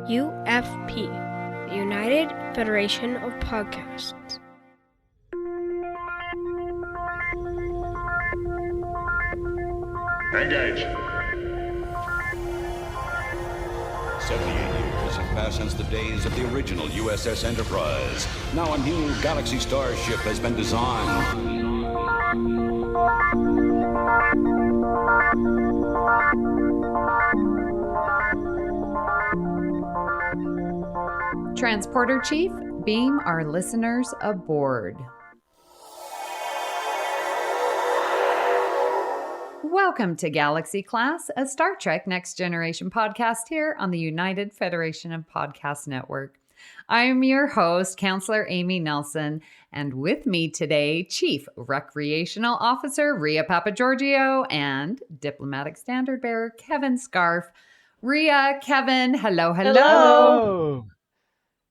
UFP, the United Federation of Podcasts. Engage. 78 years have passed since the days of the original USS Enterprise. Now a new Galaxy Star ship has been designed. Transporter Chief, beam our listeners aboard. Welcome to Galaxy Class, a Star Trek Next Generation podcast here on the United Federation of Podcast Network. I'm your host, Counselor Amy Nelson, and with me today, Chief Recreational Officer Ria Papagiorgio and Diplomatic Standard Bearer Kevin Scharf. Ria, Kevin, hello. Hello.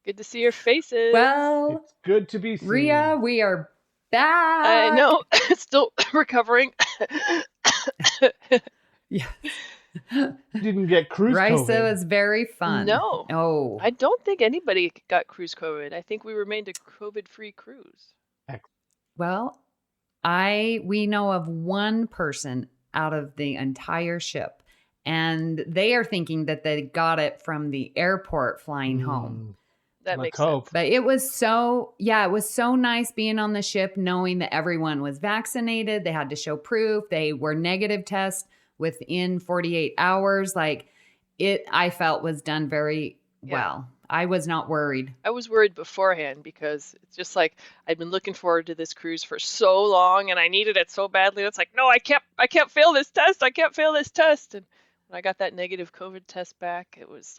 Good to see your faces. Well, it's good to be seen. Ria, we are back. I know, still recovering. Yeah. You didn't get cruise Risa COVID. was very fun. No. Oh. I don't think anybody got cruise COVID. I think we remained a COVID-free cruise. Well, we know of one person out of the entire ship, and they are thinking that they got it from the airport flying home. That Let's makes hope. sense. But it was so nice being on the ship, knowing that everyone was vaccinated. They had to show proof. They were negative tests within 48 hours. I felt was done very well. I was not worried. I was worried beforehand because it's just like I'd been looking forward to this cruise for so long and I needed it so badly. It's like, no, I can't fail this test. I can't fail this test. And when I got that negative COVID test back, it was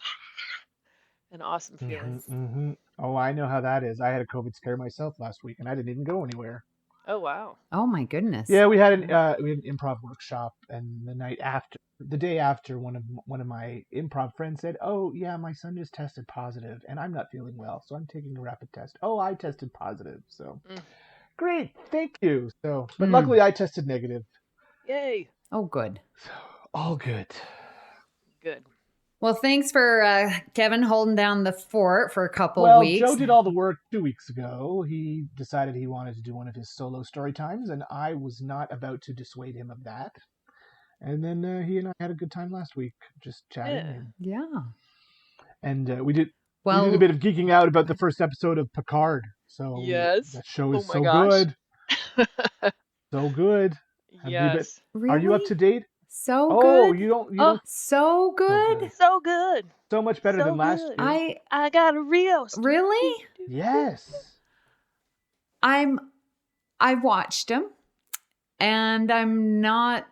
an awesome feeling. Mm-hmm. Oh, I know how that is. I had a COVID scare myself last week, and I didn't even go anywhere. Oh, wow. Oh my goodness. Yeah, we had an improv workshop, and the day after, one of my improv friends said, "Oh, yeah, my son just tested positive, and I'm not feeling well, so I'm taking a rapid test." Oh, I tested positive, so great, thank you. So, but luckily, I tested negative. Yay. Oh, good. So, all good. Good. Well, thanks for Kevin holding down the fort for a couple Well, weeks. Joe did all the work 2 weeks ago. He decided he wanted to do one of his solo story times, and I was not about to dissuade him of that. And then he and I had a good time last week, just chatting. Yeah. And we did a bit of geeking out about the first episode of Picard. So yes. that show is my gosh. good. So good. Yes. Are you up to date? So Oh, good. you don't. So good. So good. So much better So than last good. year. I got a Rio. Really? Yes. I've watched them, and I'm not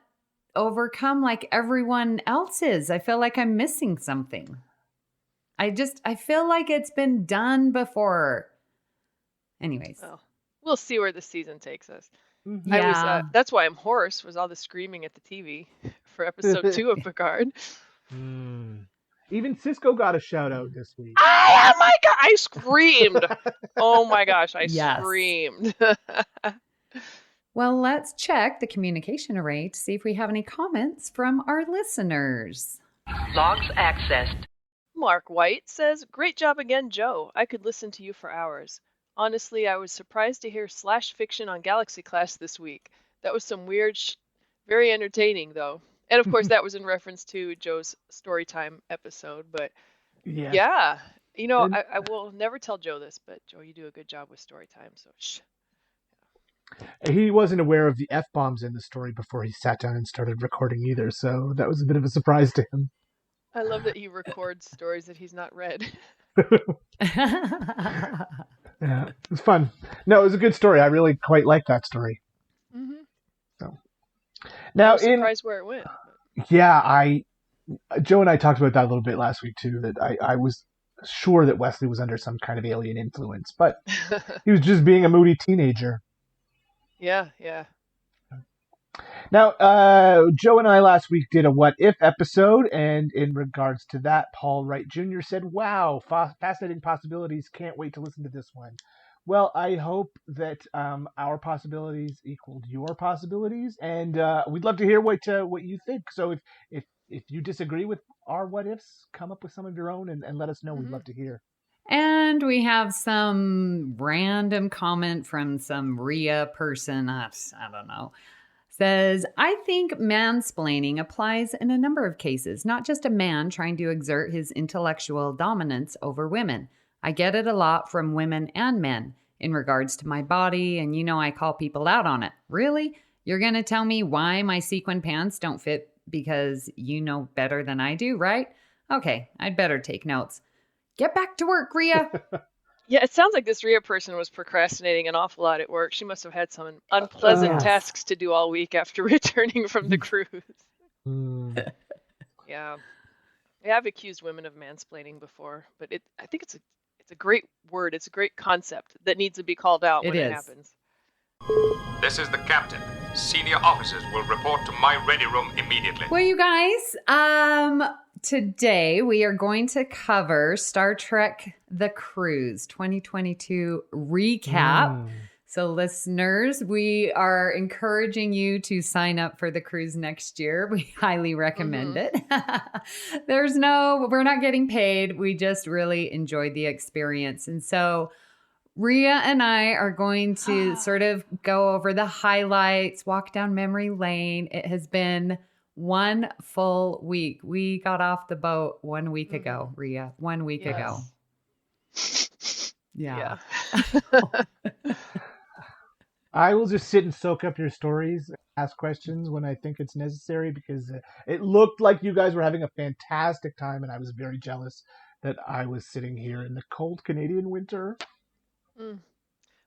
overcome like everyone else is. I feel like I'm missing something. I feel like it's been done before. Anyways. Well, we'll see where the season takes us. Mm-hmm. Yeah. That's why I'm hoarse, was all the screaming at the TV for episode 2 of Picard. Even Cisco got a shout out this week. Oh my god, I screamed. Oh my gosh, I Yes. screamed. Well, let's check the communication array to see if we have any comments from our listeners. Logs accessed. Mark White says, "Great job again, Joe. I could listen to you for hours. Honestly, I was surprised to hear slash fiction on Galaxy Class this week. That was some weird very entertaining, though. And of course, that was in reference to Joe's Storytime episode. But yeah, I will never tell Joe this, but Joe, you do a good job with Storytime. So shh. He wasn't aware of the F-bombs in the story before he sat down and started recording either, so that was a bit of a surprise to him. I love that he records stories that he's not read. Yeah, it was fun. No, it was a good story. I really quite liked that story. Mm-hmm. So now, I was surprised where it went. Yeah, Joe and I talked about that a little bit last week too. That I was sure that Wesley was under some kind of alien influence, but he was just being a moody teenager. Yeah. Now, Joe and I last week did a What If episode, and in regards to that, Paul Wright Jr. said, "Wow, fascinating possibilities. Can't wait to listen to this one." Well, I hope that our possibilities equaled your possibilities, and we'd love to hear what you think. So if if you disagree with our what ifs, come up with some of your own and let us know. We'd love to hear. And we have some random comment from some Ria person. I don't know. Says, I think mansplaining applies in a number of cases, not just a man trying to exert his intellectual dominance over women. I get it a lot from women and men in regards to my body, and I call people out on it. Really? You're going to tell me why my sequin pants don't fit because you know better than I do, right? Okay, I'd better take notes. Get back to work, Ria. Yeah, it sounds like this Ria person was procrastinating an awful lot at work. She must have had some unpleasant Yes. tasks to do all week after returning from the cruise. Yeah. I've accused women of mansplaining before, but I think it's a great word. It's a great concept that needs to be called out when it happens. This is the captain. Senior officers will report to my ready room immediately. Well, you guys, today we are going to cover Star Trek The Cruise 2022 recap. So listeners, we are encouraging you to sign up for the cruise next year. We highly recommend it. We're not getting paid. We just really enjoyed the experience. And so Ria and I are going to sort of go over the highlights, walk down memory lane. It has been one full week. We got off the boat 1 week ago, Ria, 1 week ago. Yeah. I will just sit and soak up your stories, ask questions when I think it's necessary, because it looked like you guys were having a fantastic time, and I was very jealous that I was sitting here in the cold Canadian winter.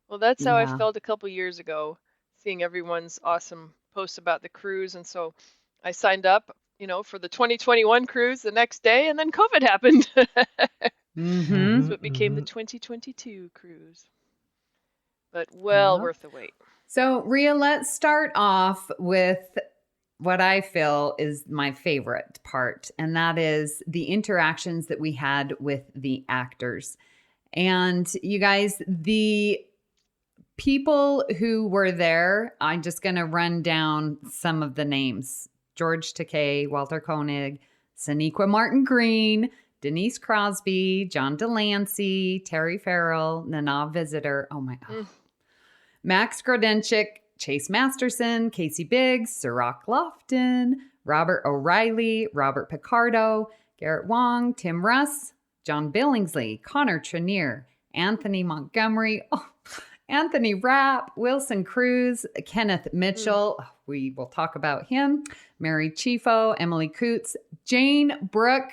Well, that's how I felt a couple years ago, seeing everyone's awesome posts about the cruise. And so I signed up, for the 2021 cruise the next day, and then COVID happened. So it became the 2022 cruise. But worth the wait. So, Ria, let's start off with what I feel is my favorite part, and that is the interactions that we had with the actors. And you guys, the people who were there, I'm just going to run down some of the names. George Takei, Walter Koenig, Sonequa Martin Green, Denise Crosby, John Delancey, Terry Farrell, Nana Visitor. Max Grodenchik, Chase Masterson, Casey Biggs, Sirach Lofton, Robert O'Reilly, Robert Picardo, Garrett Wong, Tim Russ, John Billingsley, Connor Trenier, Anthony Montgomery, Anthony Rapp, Wilson Cruz, Kenneth Mitchell. We will talk about him. Mary Chifo, Emily Coots, Jane Brooke,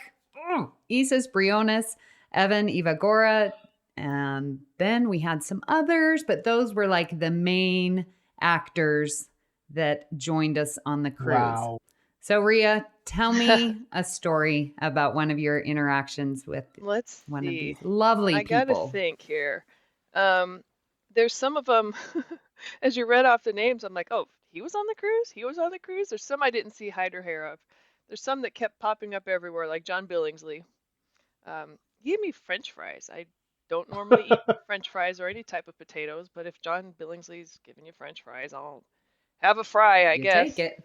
Isis Briones, Evan Ivagora, and then we had some others, but those were like the main actors that joined us on the cruise. Wow. So Ria, tell me a story about one of your interactions with one of these lovely people. I gotta think here. There's some of them, as you read off the names, I'm like, oh, he was on the cruise? He was on the cruise? There's some I didn't see hide or hair of. There's some that kept popping up everywhere, like John Billingsley. He gave me French fries. I don't normally eat French fries or any type of potatoes, but if John Billingsley's giving you French fries, I'll have a fry, I guess. Take it.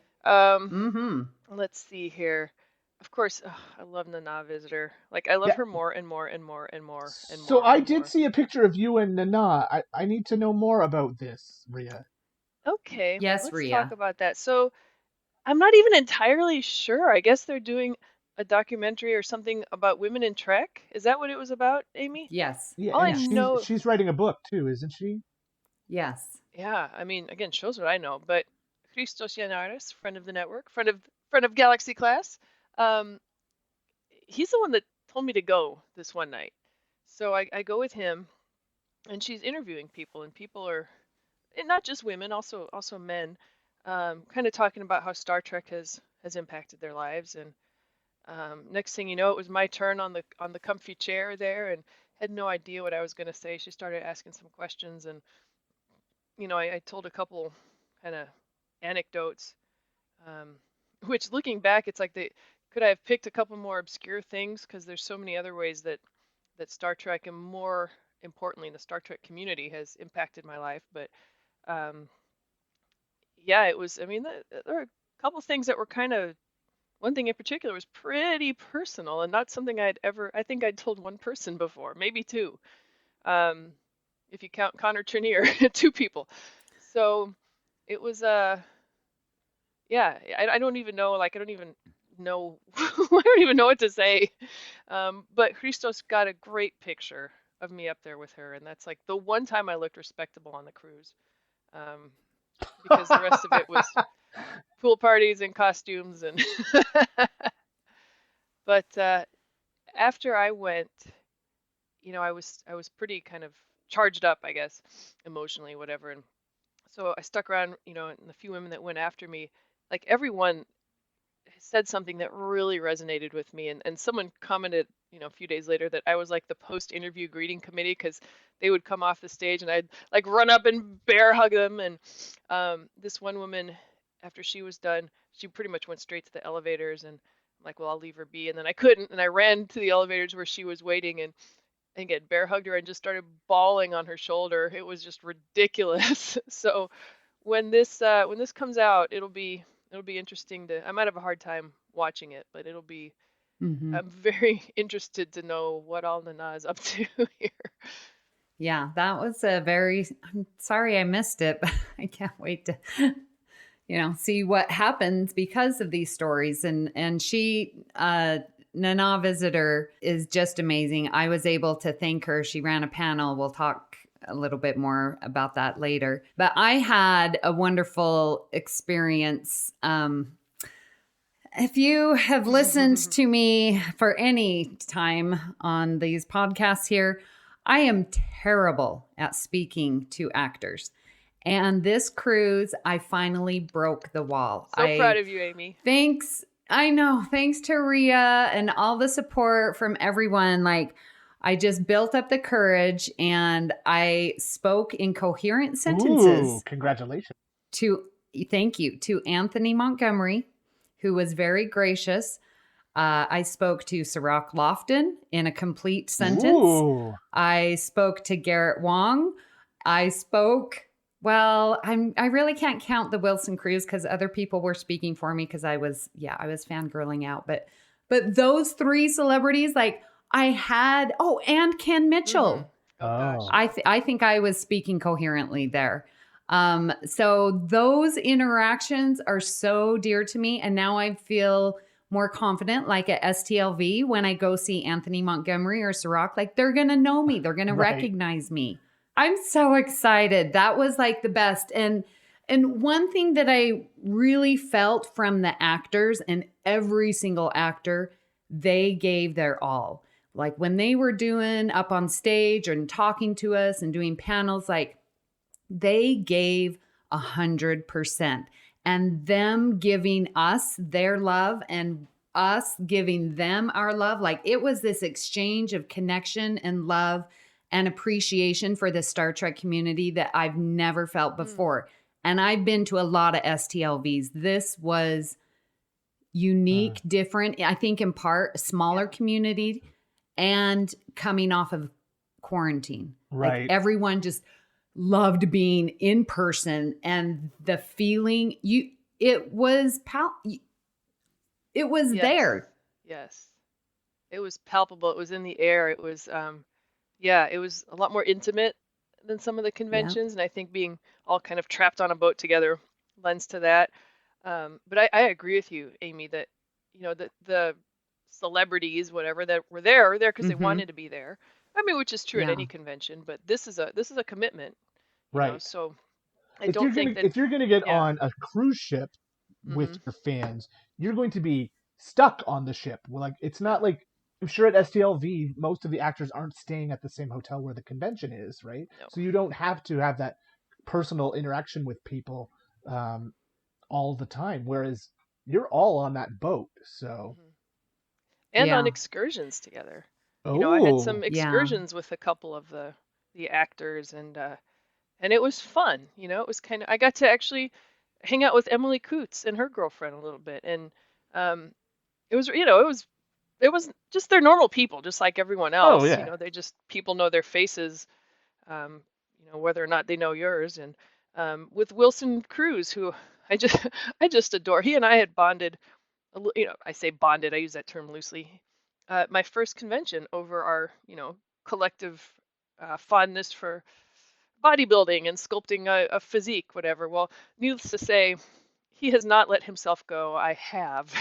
Let's see here. Of course, I love Nana Visitor. Like, I love her more and more and more and more and more. So I did see a picture of you and Nana. I need to know more about this, Ria. Okay. Yes, let's Ria. talk about that. So I'm not even entirely sure. I guess they're doing a documentary or something about women in Trek. Is that what it was about, Amy? Yes. Yeah, All I know, she's writing a book too, isn't she? Yes. Yeah, I mean, again, shows what I know. But Christos Yanaris, friend of the network, friend of Galaxy Class, he's the one that told me to go this one night. So I go with him, and she's interviewing people, and people are, and not just women, also men, kind of talking about how Star Trek has impacted their lives. And next thing you know, it was my turn on the comfy chair there, and had no idea what I was going to say. She started asking some questions, and I told a couple kind of anecdotes, which looking back, it's like could I have picked a couple more obscure things, because there's so many other ways that Star Trek, and more importantly the Star Trek community, has impacted my life. But yeah, it was, I mean, there were a couple things that were kind of one thing in particular was pretty personal and not something I think I'd told one person before, maybe two. Um, if you count Connor Trenier, two people. So it was, yeah, I don't even know, like, I don't even know, I don't even know what to say. But Christos got a great picture of me up there with her, and that's like the one time I looked respectable on the cruise. Um, because the rest of it was pool parties and costumes and but after I went, I was pretty kind of charged up, I guess, emotionally, whatever. And so I stuck around, and the few women that went after me, like everyone said something that really resonated with me. And someone commented, a few days later that I was like the post-interview greeting committee because they would come off the stage and I'd like run up and bear hug them. And this one woman, after she was done, she pretty much went straight to the elevators, and I'm like, well, I'll leave her be. And then I couldn't, and I ran to the elevators where she was waiting, and again, bear hugged her and just started bawling on her shoulder. It was just ridiculous. So when this comes out, it'll be interesting I might have a hard time watching it, but I'm very interested to know what all Nana is up to here. Yeah, that was I'm sorry I missed it, but I can't wait to, see what happens because of these stories. And she, Nana Visitor is just amazing. I was able to thank her. She ran a panel. We'll talk a little bit more about that later. But I had a wonderful experience. If you have listened to me for any time on these podcasts here, I am terrible at speaking to actors. And this cruise, I finally broke the wall. So proud of you, Amy. Thanks. I know. Thanks to Ria and all the support from everyone. Like, I just built up the courage and I spoke in coherent sentences. Ooh, congratulations. Thank you to Anthony Montgomery, who was very gracious. I spoke to Sirach Lofton in a complete sentence. Ooh. I spoke to Garrett Wong. I really can't count the Wilson Cruise because other people were speaking for me because I was fangirling out. But those three celebrities, like and Ken Mitchell. Mm-hmm. Oh. I think I was speaking coherently there. So those interactions are so dear to me. And now I feel more confident, like at STLV, when I go see Anthony Montgomery or Sirach, like they're going to know me. They're going to recognize me. I'm so excited. That was like the best. And one thing that I really felt from the actors, and every single actor, they gave their all. Like when they were doing up on stage and talking to us and doing panels, like they gave 100%. And them giving us their love and us giving them our love. Like it was this exchange of connection and love and appreciation for the Star Trek community that I've never felt before. And I've been to a lot of STLVs. This was unique, different, I think in part a smaller community and coming off of quarantine. Right. Like everyone just loved being in person, and the feeling it was there. Yes. It was palpable. It was in the air. It was it was a lot more intimate than some of the conventions, and I think being all kind of trapped on a boat together lends to that. But I agree with you, Amy, that the celebrities, whatever, that were there because they wanted to be there. I mean, which is true at any convention, but this is a commitment, right? So if you're going to get on a cruise ship with your fans, you're going to be stuck on the ship. Well, like it's not like, I'm sure at STLV most of the actors aren't staying at the same hotel where the convention is, right? No. So you don't have to have that personal interaction with people all the time, whereas you're all on that boat. So and on excursions together. I had some excursions with a couple of the actors, and it was fun. It was kind of, I got to actually hang out with Emily Coots and her girlfriend a little bit, and it was just, they're normal people, just like everyone else. They just, people know their faces, whether or not they know yours. And with Wilson Cruz, who I just adore. He and I had bonded I say bonded, I use that term loosely. My first convention over our, collective fondness for bodybuilding and sculpting a physique, whatever. Well, needless to say, he has not let himself go. I have.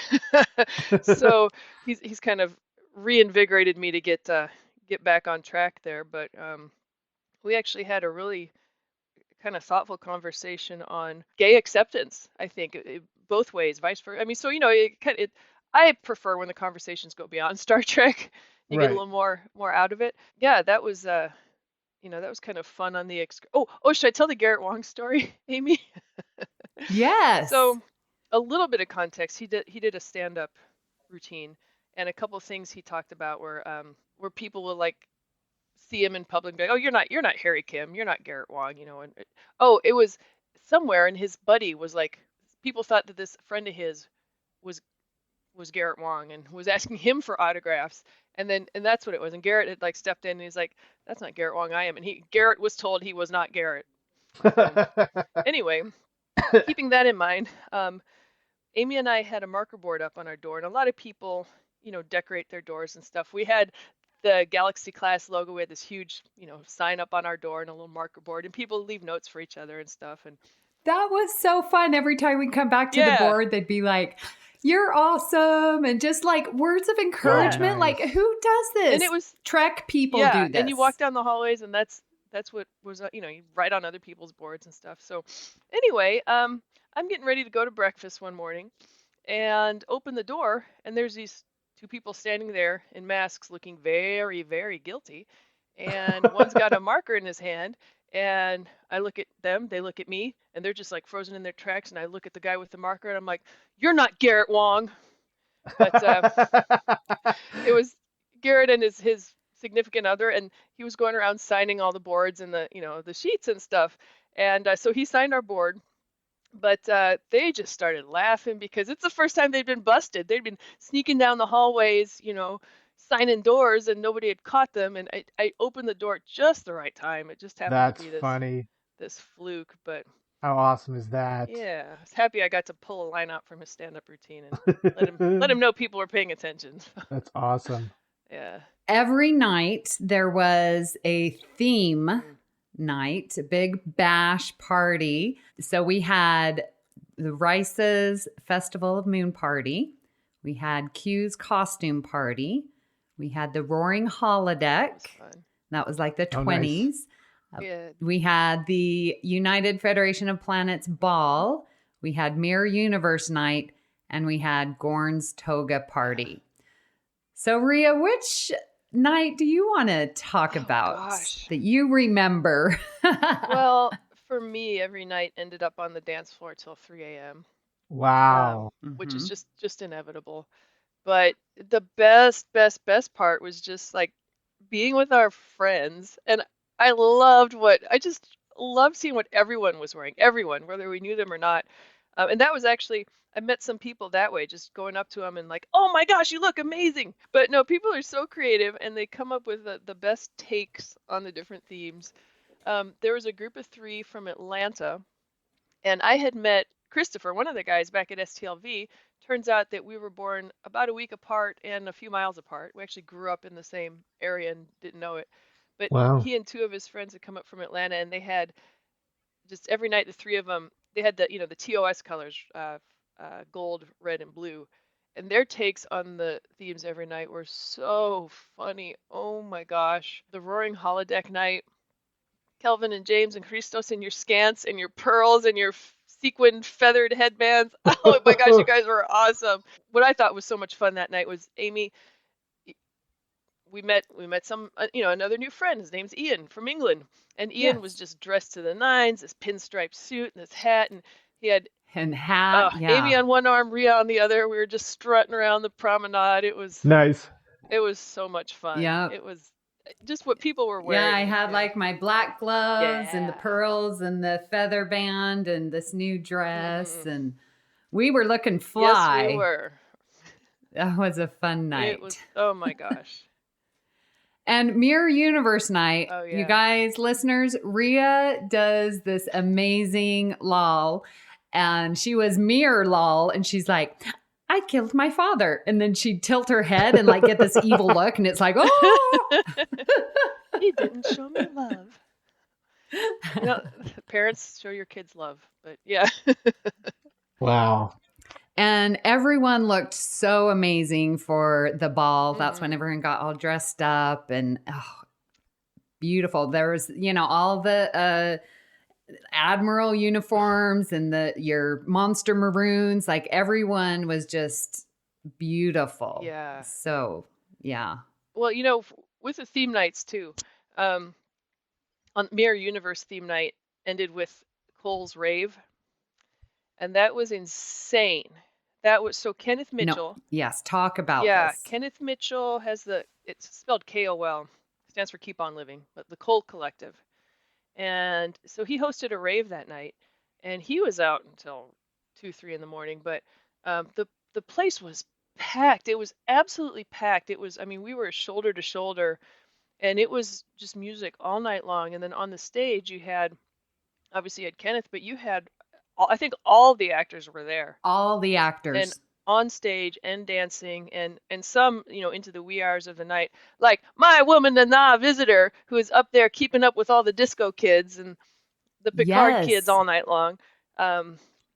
So he's kind of reinvigorated me to get back on track there. But we actually had a really kind of thoughtful conversation on gay acceptance. I think both ways, vice versa. I mean, so I prefer when the conversations go beyond Star Trek. You get a little more out of it. Yeah, that was that was kind of fun on the should I tell the Garrett Wang story, Amy? Yes. So a little bit of context. He did a stand-up routine, and a couple of things he talked about were where people will like see him in public and be like, oh, you're not Harry Kim, you're not Garrett Wang, and it was somewhere, and his buddy was like, people thought that this friend of his was Garrett Wang and was asking him for autographs, and that's what it was. And Garrett had like stepped in and he's like, that's not Garrett Wang, I am. And Garrett was told he was not Garrett. Anyway, keeping that in mind, Amy and I had a marker board up on our door, and a lot of people, decorate their doors and stuff. We had the Galaxy class logo. We had this huge, sign up on our door and a little marker board, and people leave notes for each other and stuff. And that was so fun. Every time we come back to the board, they'd be like, you're awesome. And just like words of encouragement. Like, who does this? And it was Trek people do this. And you walk down the hallways, and that's what was, you write on other people's boards and stuff. So anyway, I'm getting ready to go to breakfast one morning and open the door, and there's these two people standing there in masks looking very, very guilty. And one's got a marker in his hand, and I look at them, they look at me, and they're just like frozen in their tracks. And I look at the guy with the marker, and I'm like, you're not Garrett Wang. But it was Garrett and his significant other, and he was going around signing all the boards and the sheets and stuff. And so he signed our board. But they just started laughing because it's the first time they'd been busted. They'd been sneaking down the hallways, signing doors, and nobody had caught them. And I opened the door at just the right time. It just happened to be funny. This fluke. But how awesome is that? Yeah, I was happy I got to pull a line out from his stand-up routine and let him know people were paying attention. That's awesome. Yeah. Every night there was a theme night, a big bash party. So we had the Rice's Festival of Moon party. We had Q's costume party. We had the Roaring Holodeck. That was like the 20s. Nice. We had the United Federation of Planets ball. We had Mirror Universe night, and we had Gorn's toga party. So Ria, which night do you want to talk about that you remember? Well, for me, every night ended up on the dance floor till 3 a.m. Wow. Which is just inevitable. But the best part was just like being with our friends. And I just loved seeing what everyone was wearing. Everyone, whether we knew them or not. And that was actually, I met some people that way, just going up to them and like, oh my gosh, you look amazing. But no, people are so creative, and they come up with the best takes on the different themes. There was a group of 3 from Atlanta, and I had met Christopher, one of the guys back at STLV. Turns out that we were born about a week apart and a few miles apart. We actually grew up in the same area and didn't know it. But he and 2 of his friends had come up from Atlanta, and they had just every night, the 3 of them, they had the TOS colors, gold, red, and blue. And their takes on the themes every night were so funny. Oh my gosh. The Roaring Holodeck night, Kelvin and James and Christos in your scants and your pearls and your sequined feathered headbands. Oh my gosh, you guys were awesome. What I thought was so much fun that night was Amy. We met some, another new friend. His name's Ian from England. And Ian was just dressed to the nines, this pinstripe suit and this hat. And he had Amy on one arm, Ria on the other. We were just strutting around the promenade. It was nice. It was so much fun. Yeah. It was just what people were wearing. Yeah, I had like my black gloves and the pearls and the feather band and this new dress. And we were looking fly. Yes, we were. That was a fun night. It was, oh my gosh. And Mirror Universe night, you guys, listeners, Ria does this amazing lol, and she was Mirror lol, and she's like, I killed my father. And then she'd tilt her head and like get this evil look. And it's like, oh, He didn't show me love. Parents, show your kids love. But yeah. Wow. And everyone looked so amazing for the ball. That's when everyone got all dressed up and beautiful. There was, all the Admiral uniforms and your monster maroons. Like everyone was just beautiful. Yeah. So, yeah. Well, with the theme nights too, on Mirror Universe theme night ended with Cole's rave. And that was insane. That was so Kenneth Mitchell. No, yes, talk about Yeah, this. Kenneth Mitchell has it's spelled KOL, stands for Keep On Living, but the Cole Collective. And so he hosted a rave that night, and he was out until 2, 3 in the morning. But the place was packed. It was absolutely packed. It was, we were shoulder to shoulder, and it was just music all night long. And then on the stage, obviously you had Kenneth, but you had, I think all the actors were there. All the actors. And on stage and dancing and some, into the wee hours of the night, like my woman, the visitor, who is up there keeping up with all the disco kids and the Picard kids all night long.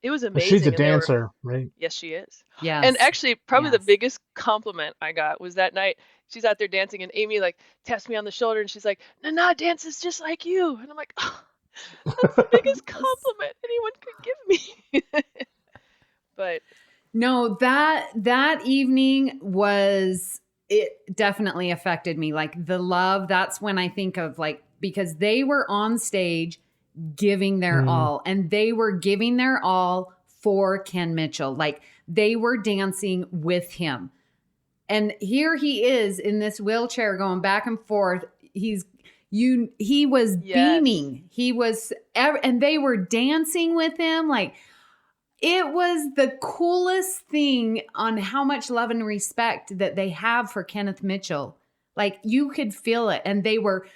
It was amazing. She's a dancer, right? Yes, she is. Yeah. And actually, probably the biggest compliment I got was that night. She's out there dancing, and Amy taps me on the shoulder, and she's like, "Nana dances just like you," and I'm like, "Oh, that's the biggest compliment anyone could give me." But no, that evening it definitely affected me. Like the love, that's when I think of because they were on stage giving their all, and they were giving their all for Ken Mitchell. Like they were dancing with him. And here he is in this wheelchair going back and forth. He was beaming. He was, and they were dancing with him. Like it was the coolest thing on how much love and respect that they have for Kenneth Mitchell. Like you could feel it. And they were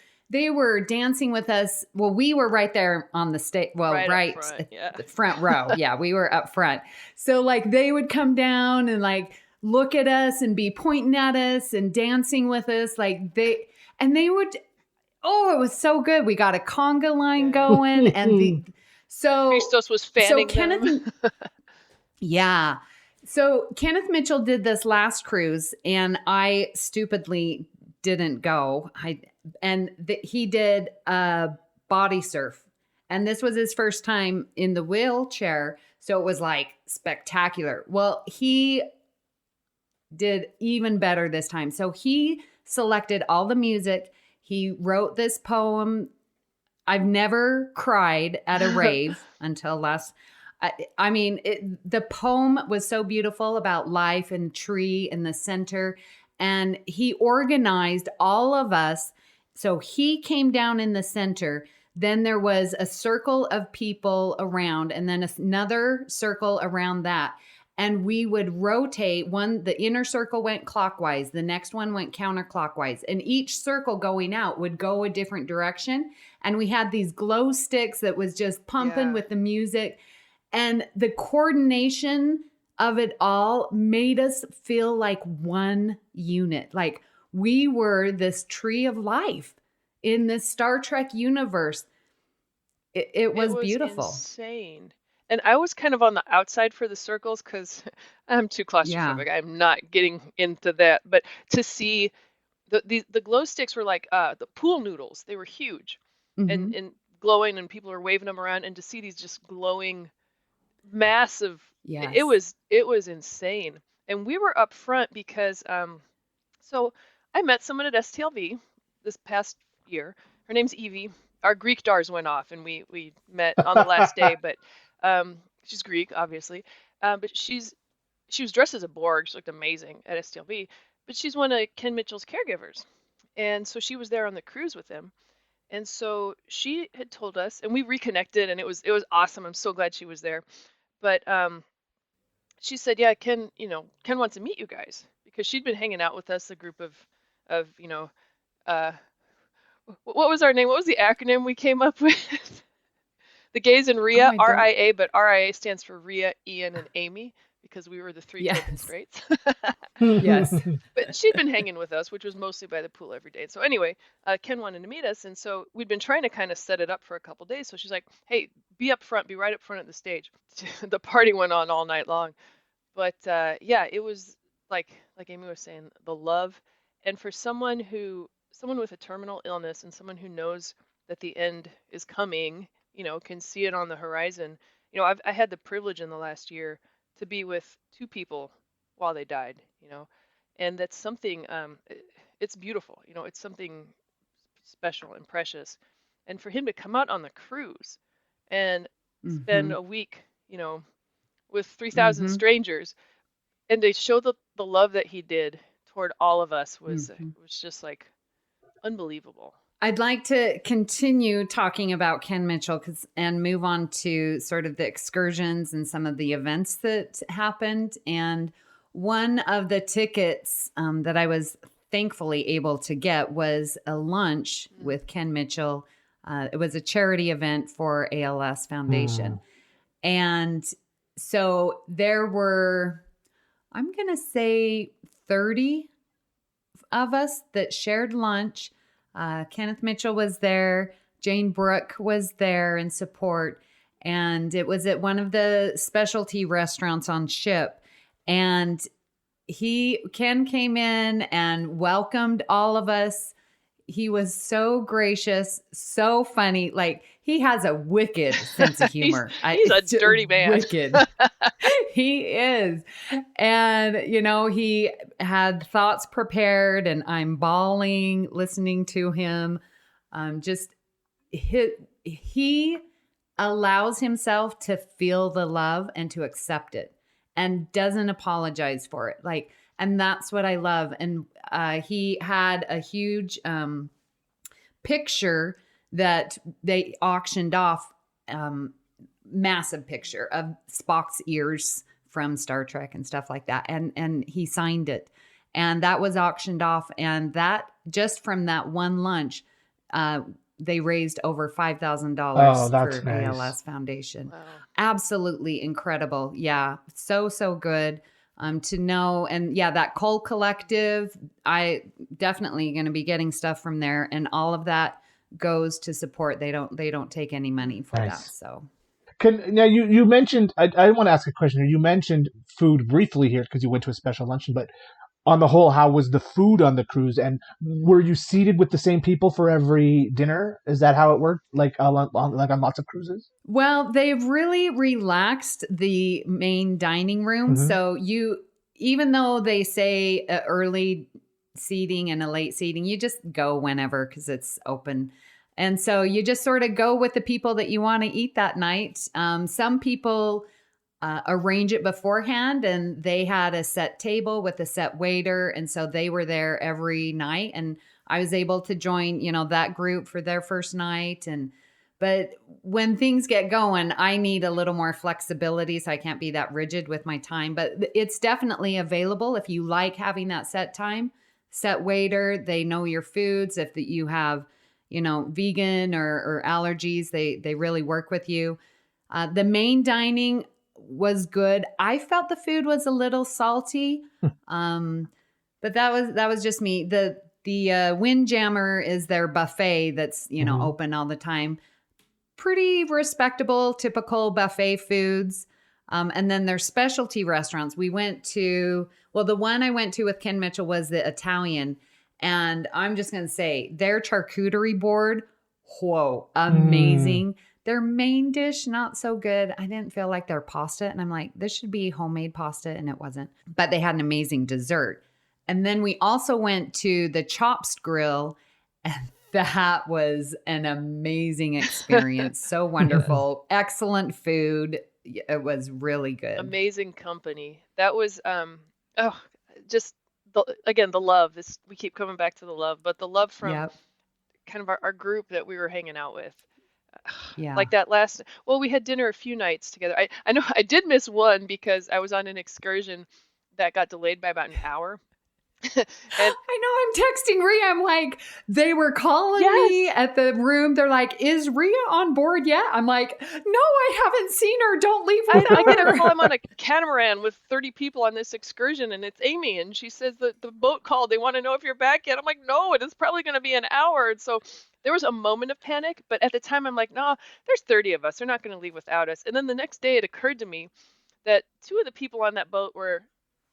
dancing with us. Well, we were right there on the stage. Well, right the front row. Yeah, we were up front. So they would come down and look at us and be pointing at us and dancing with us. They would, it was so good. We got a conga line going and Christos was fanning them. Yeah. So Kenneth Mitchell did this last cruise and I stupidly didn't go. He did a body surf, and this was his first time in the wheelchair. So it was spectacular. Well, he did even better this time. So he selected all the music. He wrote this poem. I've never cried at a rave until last. The poem was so beautiful about life and tree in the center. And he organized all of us. So he came down in the center. Then there was a circle of people around, and then another circle around that. And we would rotate. The inner circle went clockwise. The next one went counterclockwise. And each circle going out would go a different direction. And we had these glow sticks that was just pumping with the music. And the coordination of it all made us feel like one unit. Like we were this tree of life in this Star Trek universe. It was beautiful. Insane. And I was kind of on the outside for the circles because I'm too claustrophobic. Yeah. I'm not getting into that. But to see the glow sticks were like the pool noodles. They were huge and glowing, and people were waving them around. And to see these just glowing, massive, it was insane. And we were up front because so I met someone at STLV this past year. Her name's Evie. Our Greek stars went off, and we met on the last day. But she's Greek, obviously. But she was dressed as a Borg. She looked amazing at STLV. But she's one of Ken Mitchell's caregivers. And so she was there on the cruise with him. And so she had told us, and we reconnected, and it was awesome. I'm so glad she was there. But she said, yeah, Ken wants to meet you guys, because she'd been hanging out with us, a group of what was our name? What was the acronym we came up with? The gays and Ria, RIA, but RIA stands for Ria, Ian, and Amy. because we were the three Yes. token straights. Yes. But she'd been hanging with us, which was mostly by the pool every day. So anyway, Ken wanted to meet us, and so we'd been trying to kind of set it up for a couple days. So she's like, "Hey, be up front, be right up front of the stage." The party went on all night long, but yeah, it was like Amy was saying, the love, and for someone with a terminal illness and someone who knows that the end is coming, can see it on the horizon. I had the privilege in the last year to be with two people while they died, and that's something, it's beautiful, it's something special and precious. And for him to come out on the cruise and spend a week, with 3,000 strangers, and to show the love that he did toward all of us was just like unbelievable. I'd like to continue talking about Ken Mitchell and move on to sort of the excursions and some of the events that happened. And one of the tickets that I was thankfully able to get was a lunch with Ken Mitchell. It was a charity event for ALS Foundation. And so there were, I'm going to say 30 of us that shared lunch. Kenneth Mitchell was there. Jane Brooke was there in support. And it was at one of the specialty restaurants on ship. And Ken came in and welcomed all of us. He was so gracious, so funny. Like, he has a wicked sense of humor. He's a dirty man. Wicked. He is. And, he had thoughts prepared, and I'm bawling listening to him. He allows himself to feel the love and to accept it and doesn't apologize for it. And that's what I love. And he had a huge picture that they auctioned off, massive picture of Spock's ears from Star Trek and stuff like that. And he signed it. And that was auctioned off. And that, just from that one lunch, they raised over $5,000 for nice. ALS Foundation. Wow. Absolutely incredible. Yeah. So good. To know. And yeah, that Cole Collective, I definitely going to be getting stuff from there, and all of that goes to support. They don't take any money for that. So now you mentioned, I want to ask a question here. You mentioned food briefly here because you went to a special luncheon, but on the whole, how was the food on the cruise? And were you seated with the same people for every dinner? Is that how it worked? Like on lots of cruises? Well, they've really relaxed the main dining room. So even though they say early seating and a late seating, you just go whenever because it's open. And so you just sort of go with the people that you want to eat that night. Some people arrange it beforehand, and they had a set table with a set waiter. And so they were there every night, and I was able to join, that group for their first night. But when things get going, I need a little more flexibility, so I can't be that rigid with my time. But it's definitely available if you like having that set time, set waiter. They know your foods. If you have, vegan or allergies, they really work with you. The main dining was good. I felt the food was a little salty, but that was just me. The Windjammer is their buffet that's open all the time. Pretty respectable, typical buffet foods. And then their specialty restaurants. We went to, the one I went to with Ken Mitchell was the Italian. And I'm just going to say their charcuterie board, whoa, amazing. Their main dish, not so good. I didn't feel like their pasta. And I'm like, this should be homemade pasta. And it wasn't. But they had an amazing dessert. And then we also went to the Chops Grill. And that was an amazing experience. So wonderful. Excellent food. It was really good. Amazing company. That was, just, the love. We keep coming back to the love. But the love from kind of our group that we were hanging out with. Yeah. Like that we had dinner a few nights together. I know I did miss one because I was on an excursion that got delayed by about an hour. And I know, I'm texting Ria. I'm like, they were calling me at the room. They're like, is Ria on board yet? I'm like, no, I haven't seen her. Don't leave without I get a her. call. I'm on a catamaran with 30 people on this excursion, and it's Amy, and she says that the boat called. They want to know if you're back yet. I'm like, no, it is probably going to be an hour. And so there was a moment of panic, but at the time I'm like, no, there's 30 of us. They're not going to leave without us. And then the next day it occurred to me that two of the people on that boat were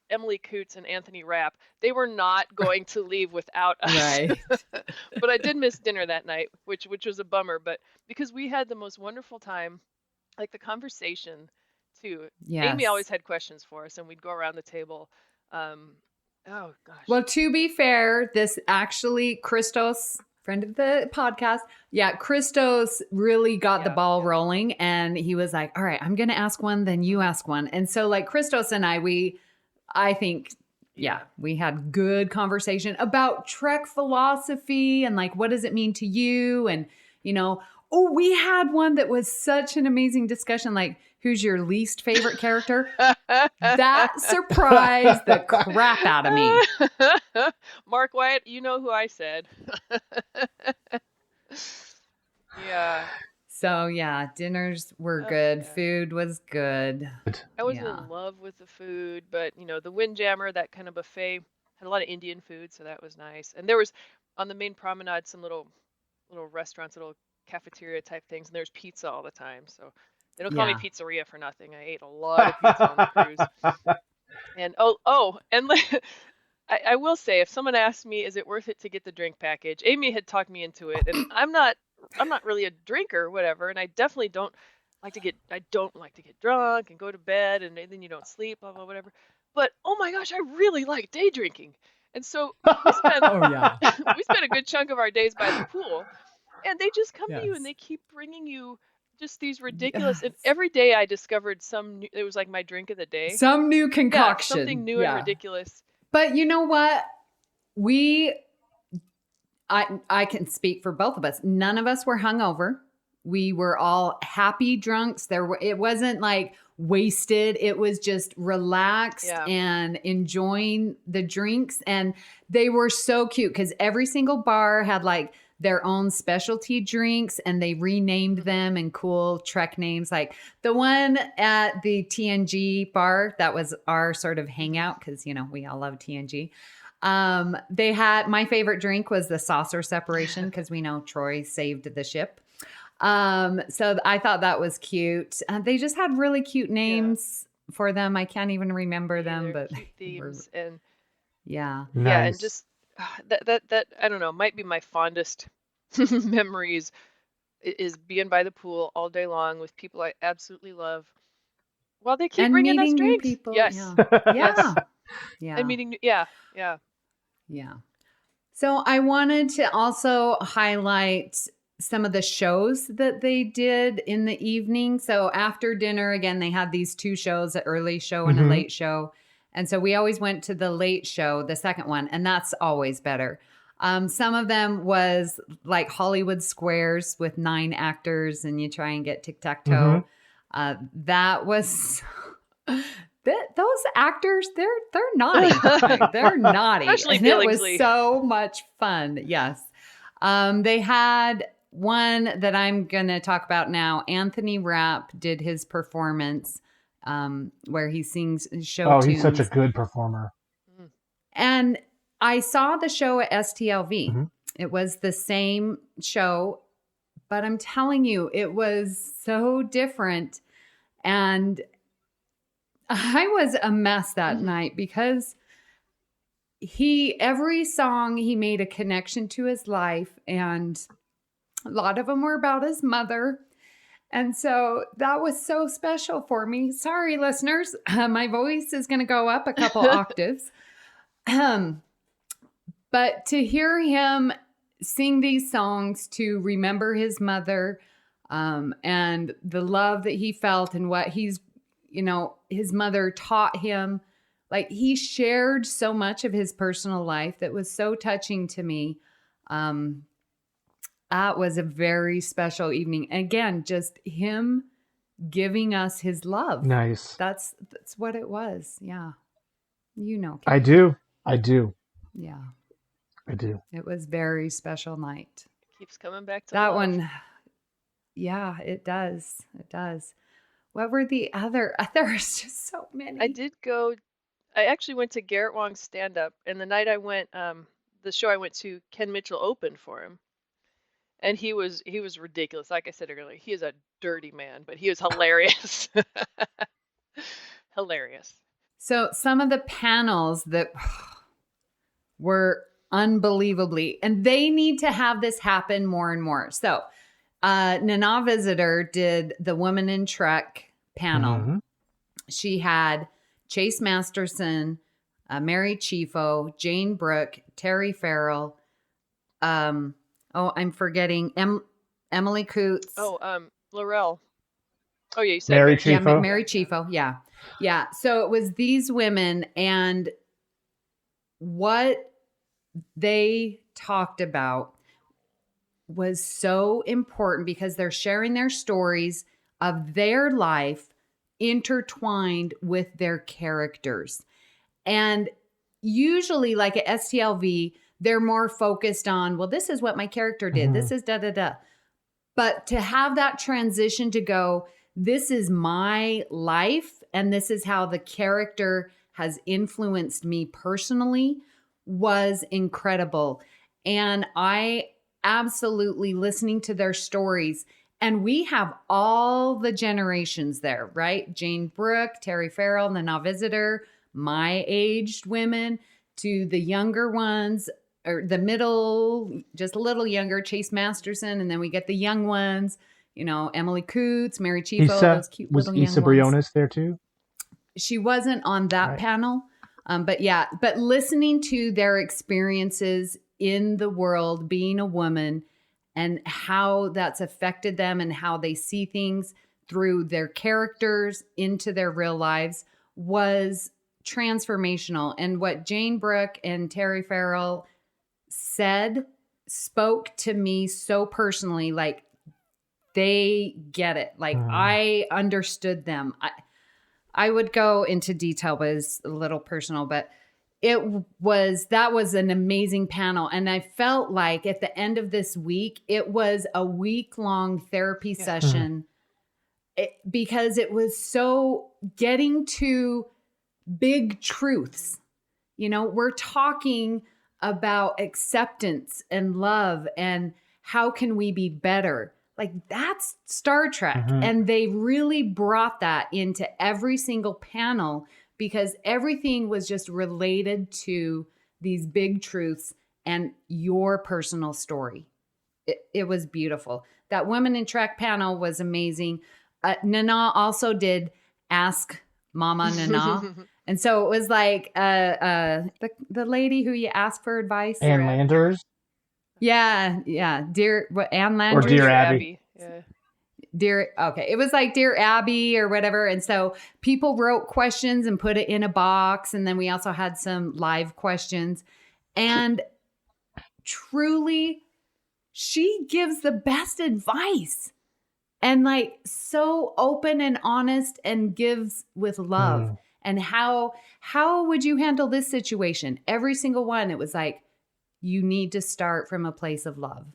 Emily Coots and Anthony Rapp. They were not going to leave without us. Right. But I did miss dinner that night, which was a bummer. But because we had the most wonderful time, like the conversation too. Yes. Amy always had questions for us, and we'd go around the table. Oh gosh. Well, to be fair, this actually, Christos, friend of the podcast. Yeah, Christos really got the ball rolling, and he was like, all right, I'm going to ask one, then you ask one. And so like Christos and I think, we had good conversation about Trek philosophy and like, what does it mean to you? And, we had one that was such an amazing discussion. Like, who's your least favorite character? That surprised the crap out of me. Mark Wyatt, you know who I said. Yeah. So dinners were good. Yeah. Food was good. I was in love with the food, but the Windjammer, that kind of buffet, had a lot of Indian food, so that was nice. And there was on the main promenade some little restaurants, little cafeteria type things, and there's pizza all the time. So they don't call me Pizzeria for nothing. I ate a lot of pizza on the cruise. And and I will say, if someone asked me, is it worth it to get the drink package? Amy had talked me into it, and I'm not really a drinker or whatever, and I definitely don't like to get drunk and go to bed and then you don't sleep, blah blah whatever. But oh my gosh, I really like day drinking. And so we spent we spent a good chunk of our days by the pool, and they just come to you and they keep bringing you just these ridiculous. And every day I discovered it was like my drink of the day. Some new concoction. Something new and ridiculous. But you know what? I can speak for both of us. None of us were hungover. We were all happy drunks. It wasn't like wasted. It was just relaxed and enjoying the drinks. And they were so cute because every single bar had like their own specialty drinks, and they renamed them in cool Trek names. Like the one at the TNG bar, that was our sort of hangout because, we all love TNG. They had, my favorite drink was the saucer separation because we know Troy saved the ship. So I thought that was cute. They just had really cute names for them. I can't even remember them, but themes and nice. And just that I don't know, might be my fondest memories is being by the pool all day long with people I absolutely love while they keep bringing us drinks. People. Yes. Yeah. And meeting. Yeah. So I wanted to also highlight some of the shows that they did in the evening. So after dinner, again, they had these two shows, an early show and a late show. And so we always went to the late show, the second one, and that's always better. Some of them was like Hollywood Squares with 9 actors and you try and get tic-tac-toe. That was... those actors, they're naughty. They're naughty. Especially and it was so much fun. Yes. They had one that I'm going to talk about now. Anthony Rapp did his performance where he sings show tunes. He's such a good performer. And I saw the show at STLV. It was the same show, but I'm telling you, it was so different. And I was a mess that night because every song he made a connection to his life, and a lot of them were about his mother. And so that was so special for me. Sorry, listeners, my voice is going to go up a couple octaves. But to hear him sing these songs to remember his mother, and the love that he felt and what his mother taught him, like he shared so much of his personal life that was so touching to me. That was a very special evening. Again, just him giving us his love. Nice. That's what it was. Yeah. Kate. I do. Yeah. I do. It was very special night. Keeps coming back to That love. one, yeah, it does. It does. What were the other? There's just so many. I actually went to Garrett Wong's stand-up, and the night I went, the show I went to, Ken Mitchell opened for him. And he was ridiculous. Like I said earlier, he is a dirty man, but he was hilarious. Hilarious. So some of the panels that were unbelievably, and they need to have this happen more and more. So Nana Visitor did the Woman in Trek panel. Mhm. She had Chase Masterson, Mary Chieffo, Jane Brooke, Terry Farrell. I'm forgetting Emily Coots. Laurel. Oh yeah, you said Mary Yeah, Chieffo. Mary Chieffo. Yeah. Yeah. So it was these women, and what they talked about was so important because they're sharing their stories of their life intertwined with their characters. And usually, like at STLV, they're more focused on, well, this is what my character did. Mhm. This is da da da. But to have that transition to go, this is my life and this is how the character has influenced me personally was incredible. And I absolutely listening to their stories. And we have all the generations there, right? Jane Brooke, Terry Farrell, Nana Visitor, my aged women to the younger ones, or the middle, just a little younger, Chase Masterson, and then we get the young ones, Emily Coots, Mary Chieffo, those cute Was little young Issa ones. Briones there too? She wasn't on that Right. panel, but listening to their experiences in the world, being a woman, and how that's affected them and how they see things through their characters into their real lives was transformational. And what Jane Brooke and Terry Farrell spoke to me so personally, like they get it. Like I understood them. I would go into detail, but it's a little personal, but that was an amazing panel. And I felt like at the end of this week, it was a week-long therapy session because it was so getting to big truths. We're talking about acceptance and love and how can we be better? Like that's Star Trek. And they really brought that into every single panel because everything was just related to these big truths and your personal story. It was beautiful. That Women in Trek panel was amazing. Nana also did Ask Mama Nana. And so it was like the lady who you ask for advice. Ann Landers Yeah. Ann Landers? or Dear Abby. Yeah. Okay. It was like Dear Abby or whatever. And so people wrote questions and put it in a box. And then we also had some live questions. And truly, she gives the best advice and like so open and honest and gives with love. And how would you handle this situation? Every single one, it was like, you need to start from a place of love.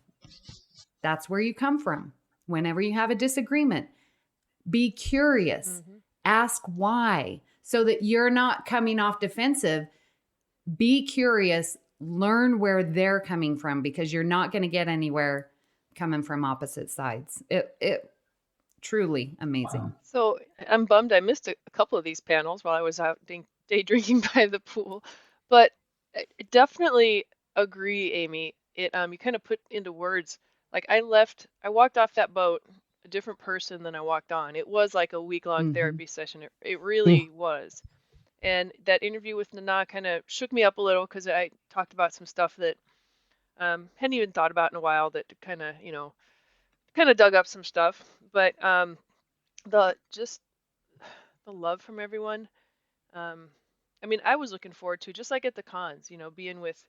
That's where you come from. Whenever you have a disagreement, be curious, ask why, so that you're not coming off defensive. Be curious, learn where they're coming from because you're not going to get anywhere coming from opposite sides. It truly amazing. Wow. So I'm bummed I missed a couple of these panels while I was out day drinking by the pool, but I definitely agree, Amy. You kind of put into words. Like I walked off that boat a different person than I walked on. It was like a week-long therapy session. It really was. And that interview with Nana kind of shook me up a little because I talked about some stuff that hadn't even thought about in a while that kind of dug up some stuff. But the love from everyone. I mean, I was looking forward to, just like at the cons, being with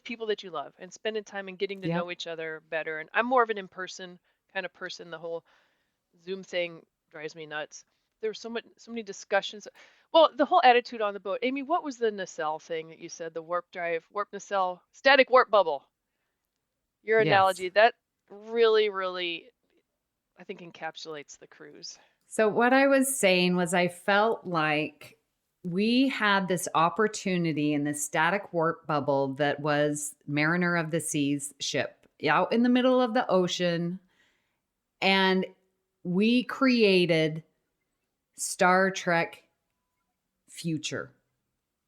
people that you love and spending time and getting to know each other better. And I'm more of an in-person kind of person. The whole Zoom thing drives me nuts. There were so many discussions. Well, the whole attitude on the boat. Amy, what was the nacelle thing that you said? The warp drive, warp nacelle, static warp bubble. Your Yes. analogy, that really, really, I think encapsulates the cruise. So what I was saying was I felt like we had this opportunity in this static warp bubble that was Mariner of the Seas ship out in the middle of the ocean. And we created Star Trek future.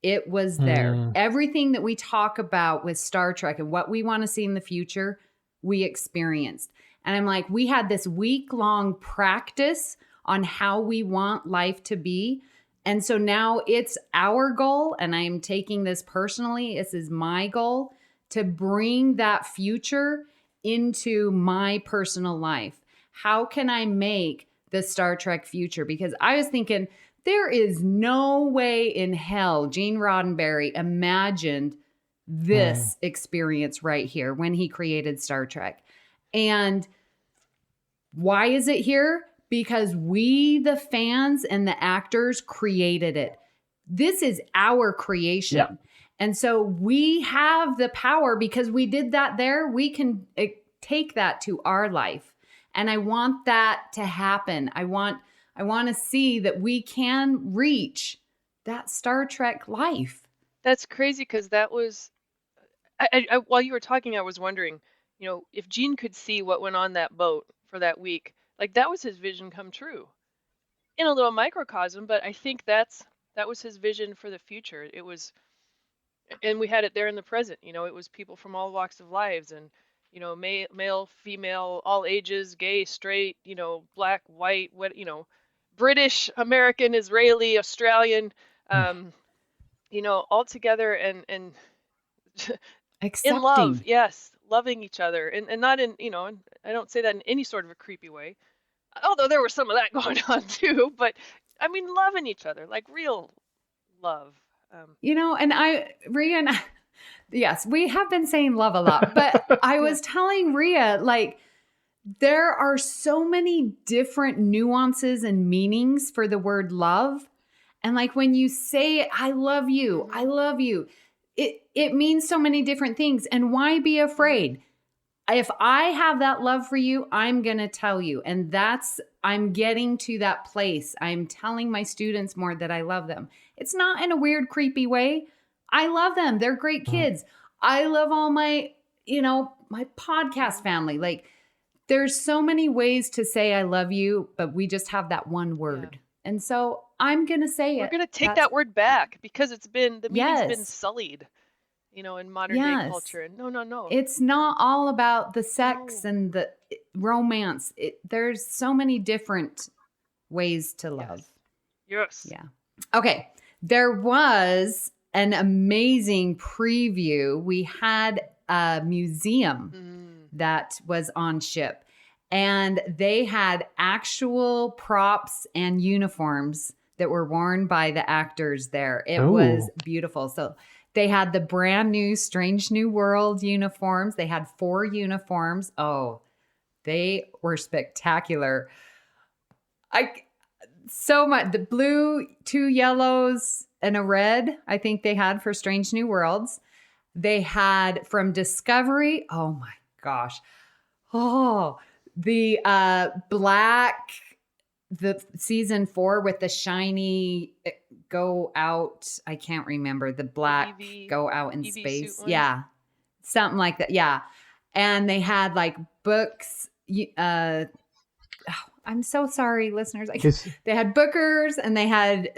It was there. Everything that we talk about with Star Trek and what we want to see in the future, we experienced. And I'm like, we had this week-long practice on how we want life to be. And so now it's our goal, and I'm taking this personally, this is my goal, to bring that future into my personal life. How can I make the Star Trek future? Because I was thinking, there is no way in hell Gene Roddenberry imagined this experience right here when he created Star Trek. And why is it here? Because we, the fans and the actors, created it. This is our creation. Yeah. And so we have the power because we did that there. We can take that to our life. And I want that to happen. I want to see that we can reach that Star Trek life. That's crazy because that was, I while you were talking, I was wondering, if Gene could see what went on that boat for that week, like that was his vision come true in a little microcosm. But I think that was his vision for the future. It was, and we had it there in the present. It was people from all walks of lives and, male, female, all ages, gay, straight, black, white, what, British, American, Israeli, Australian, all together and accepting. In love, yes, loving each other, and not in, I don't say that in any sort of a creepy way, although there was some of that going on too. But I mean, loving each other, like real love. And Ria and I, yes, we have been saying love a lot, but I was telling Ria, like, there are so many different nuances and meanings for the word love. And like when you say, I love you, it means so many different things. And why be afraid? If I have that love for you, I'm going to tell you. And I'm getting to that place. I'm telling my students more that I love them. It's not in a weird, creepy way. I love them. They're great kids. I love all my, my podcast family. Like, there's so many ways to say I love you, but we just have that one word. Yeah. And so I'm going to say We're going to take that word back because the meaning's been sullied, in modern day culture. And no. It's not all about the sex and the romance. There's so many different ways to love. Yes. Yeah. Okay. There was an amazing preview. We had a museum that was on ship, and they had actual props and uniforms that were worn by the actors there. It was beautiful. So they had the brand new Strange New World uniforms. They had 4 uniforms. Oh, they were spectacular. So much. The blue, 2 yellows, and a red, I think they had for Strange New Worlds. They had from Discovery. Oh my gosh. Oh, the black, the season 4 with the shiny go out. I can't remember the black go out in space. Yeah. Something like that. Yeah. And they had like books. I'm so sorry, listeners. They had Bookers and they had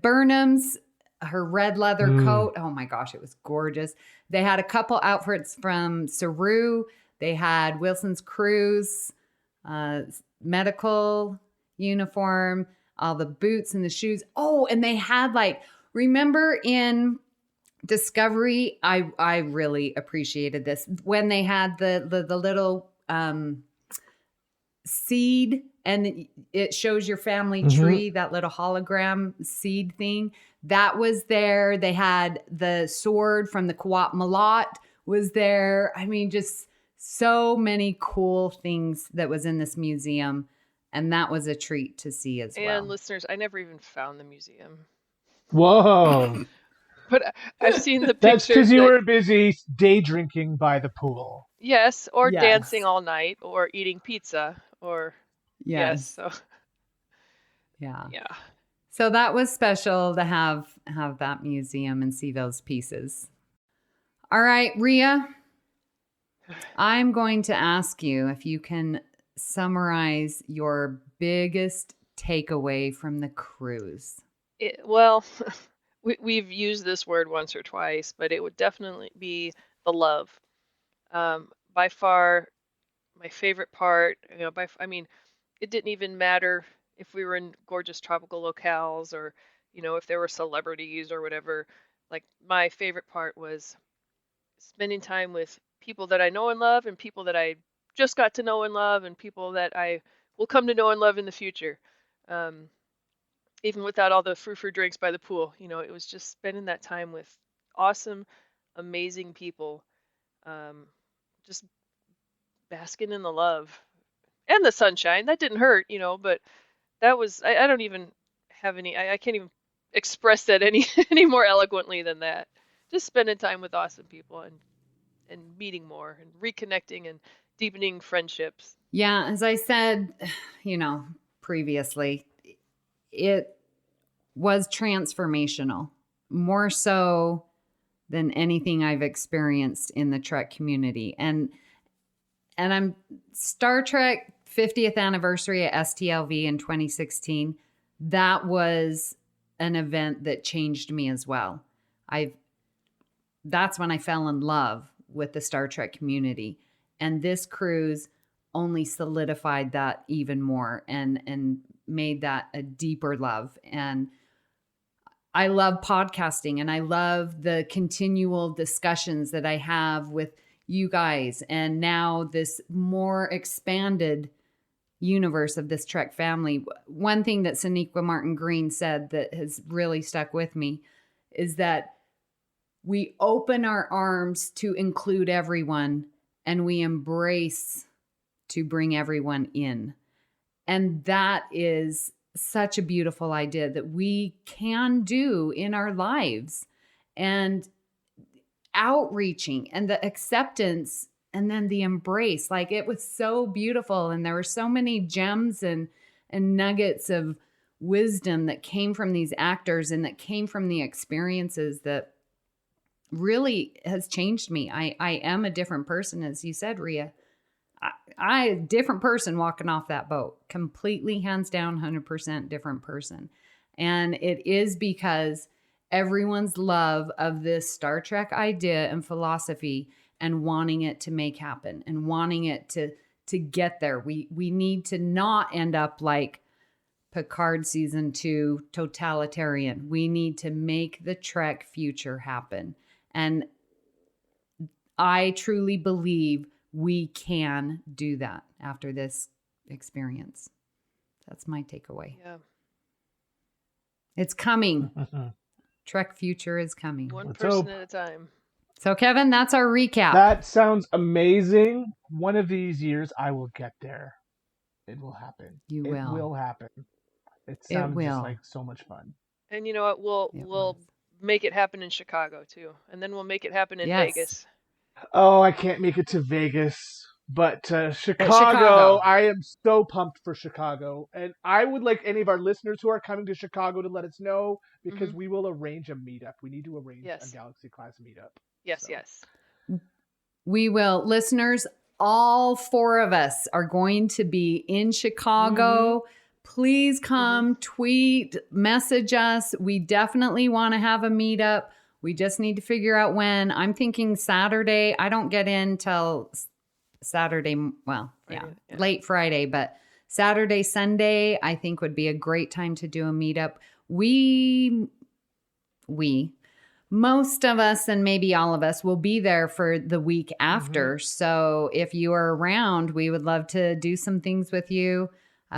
Burnham's, her red leather coat. Oh my gosh, it was gorgeous. They had a couple outfits from Saru. They had Wilson's Cruise, medical uniform, all the boots and the shoes. Oh, and they had remember in Discovery, I really appreciated this when they had the little seed and it shows your family tree, that little hologram seed thing that was there. They had the sword from the Quat Malat was there. I mean, just so many cool things that was in this museum. And that was a treat to see as well. And listeners, I never even found the museum. Whoa. But I've seen the That's pictures. because you were busy day drinking by the pool. Yes, or Yes. dancing all night, or eating pizza, or yes. So Yeah. yeah. So that was special to have that museum and see those pieces. All right, Ria, I'm going to ask you if you can summarize your biggest takeaway from the cruise. Well, we've used this word once or twice, but it would definitely be the love. By far, my favorite part. I mean, it didn't even matter if we were in gorgeous tropical locales or, if there were celebrities or whatever. Like, my favorite part was spending time with people that I know and love, and people that I just got to know and love, and people that I will come to know and love in the future. Even without all the frou-frou drinks by the pool, it was just spending that time with awesome, amazing people, just basking in the love and the sunshine. That didn't hurt, but that was, I don't even have any, I can't even express that any more eloquently than that. Just spending time with awesome people and meeting more and reconnecting and deepening friendships. Yeah, as I said, previously, it was transformational, more so than anything I've experienced in the Trek community. And I'm Star Trek 50th anniversary at STLV in 2016. That was an event that changed me as well. That's when I fell in love with the Star Trek community. And this cruise only solidified that even more and made that a deeper love. And I love podcasting, and I love the continual discussions that I have with you guys, and now this more expanded universe of this Trek family. One thing that Sonequa Martin Green said that has really stuck with me is that we open our arms to include everyone, and we embrace to bring everyone in. And that is such a beautiful idea that we can do in our lives, and outreaching and the acceptance and then the embrace. Like, it was so beautiful. And there were so many gems and nuggets of wisdom that came from these actors and that came from the experiences that really has changed me. I am a different person, as you said, Ria. I a different person walking off that boat, completely hands down, 100% different person. And it is because everyone's love of this Star Trek idea and philosophy and wanting it to make happen and wanting it to get there. We need to not end up like Picard season 2, totalitarian. We need to make the Trek future happen. And I truly believe we can do that after this experience. That's my takeaway. Yeah. It's coming. Trek future is coming. One Let's person hope. at a time. So, Kevin, that's our recap. That sounds amazing. One of these years, I will get there. It will happen. You It will. will happen. It sounds will. just like so much fun. And you know what? We'll was. make it happen in Chicago too, and then we'll make it happen in Yes. Vegas. Oh, I can't make it to Vegas, but Chicago, Chicago. I am so pumped for Chicago. And I would like any of our listeners who are coming to Chicago to let us know, because we will arrange a meetup. We need to arrange Yes. a Galaxy class meetup. Yes, So. yes. We will. Listeners, all 4 of us are going to be in Chicago. Please come, tweet, message us. We definitely want to have a meetup. We just need to figure out when. I'm thinking Saturday. I don't get in till Saturday. Well, Friday, yeah. late Friday, but Saturday, Sunday, I think would be a great time to do a meetup. We, most of us and maybe all of us will be there for the week after. So if you are around, we would love to do some things with you.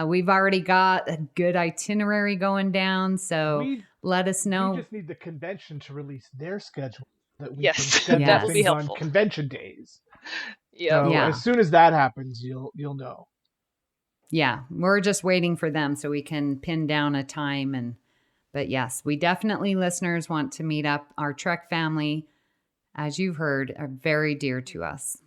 We've already got a good itinerary going down, so let us know. We just need the convention to release their schedule that we Yes, can schedule that will be things on helpful. convention days. Yeah. So Yeah. as soon as that happens, you'll know. Yeah, we're just waiting for them so we can pin down a time. But yes, we definitely, listeners, want to meet up. Our Trek family, as you've heard, are very dear to us.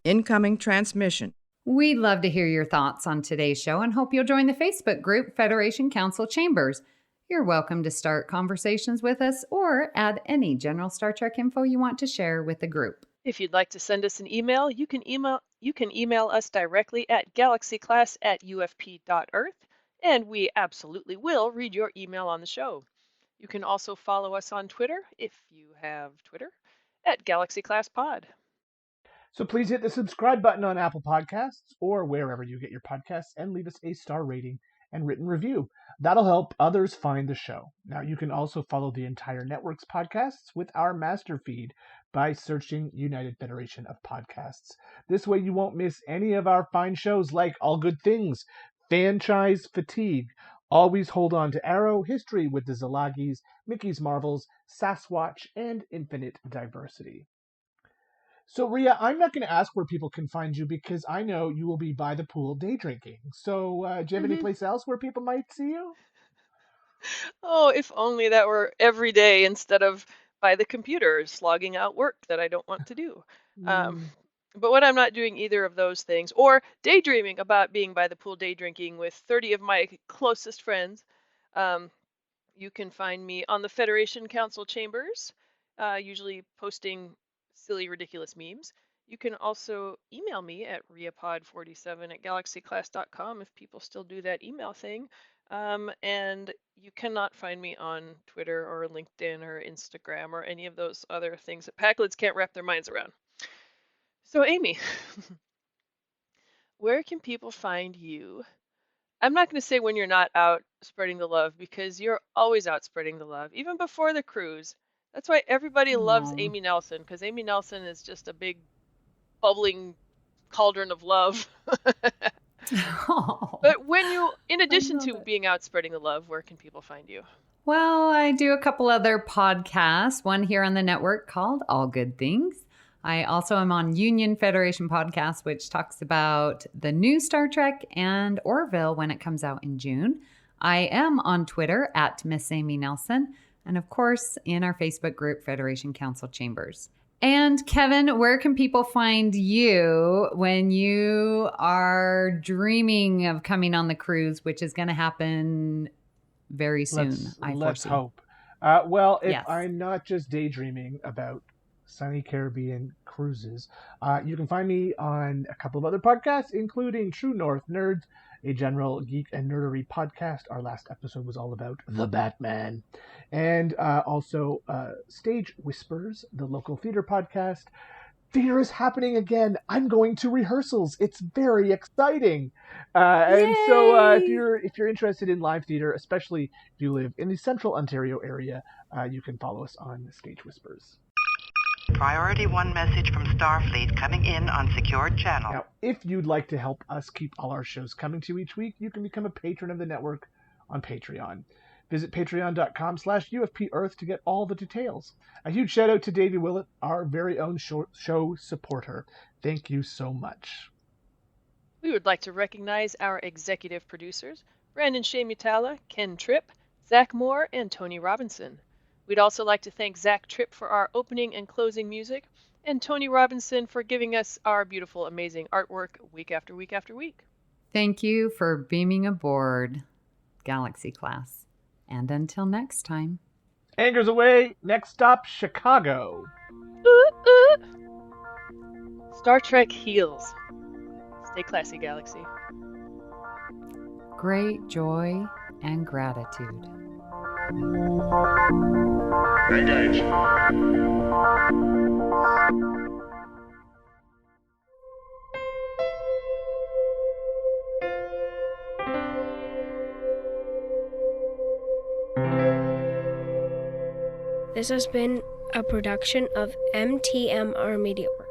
Incoming transmission. We'd love to hear your thoughts on today's show and hope you'll join the Facebook group Federation Council Chambers. You're welcome to start conversations with us or add any general Star Trek info you want to share with the group. If you'd like to send us an email, you can email us directly at galaxyclass@ufp.earth, and we absolutely will read your email on the show. You can also follow us on Twitter, if you have Twitter, at GalaxyClassPod. So please hit the subscribe button on Apple Podcasts or wherever you get your podcasts and leave us a star rating and written review. That'll help others find the show. Now, you can also follow the entire network's podcasts with our master feed by searching United Federation of Podcasts. This way you won't miss any of our fine shows like All Good Things, Franchise Fatigue, Always Hold On to Arrow, History with the Szilagys, Mickey's Marvels, Sasquatch, and Infinite Diversity. So, Ria, I'm not going to ask where people can find you because I know you will be by the pool day drinking. So, do you have any place else where people might see you? Oh, if only that were every day instead of by the computer slogging out work that I don't want to do. But when I'm not doing either of those things, or daydreaming about being by the pool day drinking with 30 of my closest friends, you can find me on the Federation Council Chambers, usually posting silly, ridiculous memes. You can also email me at riapod47@galaxyclass.com if people still do that email thing. And you cannot find me on Twitter or LinkedIn or Instagram or any of those other things that Packlids can't wrap their minds around. So, Amy, where can people find you? I'm not going to say when you're not out spreading the love, because you're always out spreading the love, even before the cruise. That's why everybody loves Amy Nelson, because Amy Nelson is just a big bubbling cauldron of love. But when you, in addition to being out spreading the love, where can people find you? Well, I do a couple other podcasts, one here on the network called All Good Things. I also am on Union Federation Podcast, which talks about the new Star Trek and Orville when it comes out in June. I am on Twitter at Miss Amy Nelson, and of course in our Facebook group, Federation Council Chambers. And Kevin, where can people find you when you are dreaming of coming on the cruise, which is going to happen very soon? Let's hope. Well, if Yes. I'm not just daydreaming about sunny Caribbean cruises, you can find me on a couple of other podcasts, including True North Nerds, a general geek and nerdery podcast. Our last episode was all about the Batman. And also Stage Whispers, the local theater podcast. Theater is happening again. I'm going to rehearsals. It's very exciting. And so if you're interested in live theater, especially if you live in the central Ontario area, you can follow us on Stage Whispers. Priority 1 message from Starfleet coming in on secured channel. Now, if you'd like to help us keep all our shows coming to you each week, you can become a patron of the network on Patreon. Visit patreon.com/UFP Earth to get all the details. A huge shout out to Davey Willett, our very own show supporter. Thank you so much. We would like to recognize our executive producers, Brandon Shea Mutala, Ken Tripp, Zach Moore, and Tony Robinson. We'd also like to thank Zach Tripp for our opening and closing music, and Tony Robinson for giving us our beautiful, amazing artwork week after week after week. Thank you for beaming aboard Galaxy Class. And until next time. Anchors away. Next stop, Chicago. Star Trek heals. Stay classy, Galaxy. Great joy and gratitude. Engage. This has been a production of MTMR Media Works.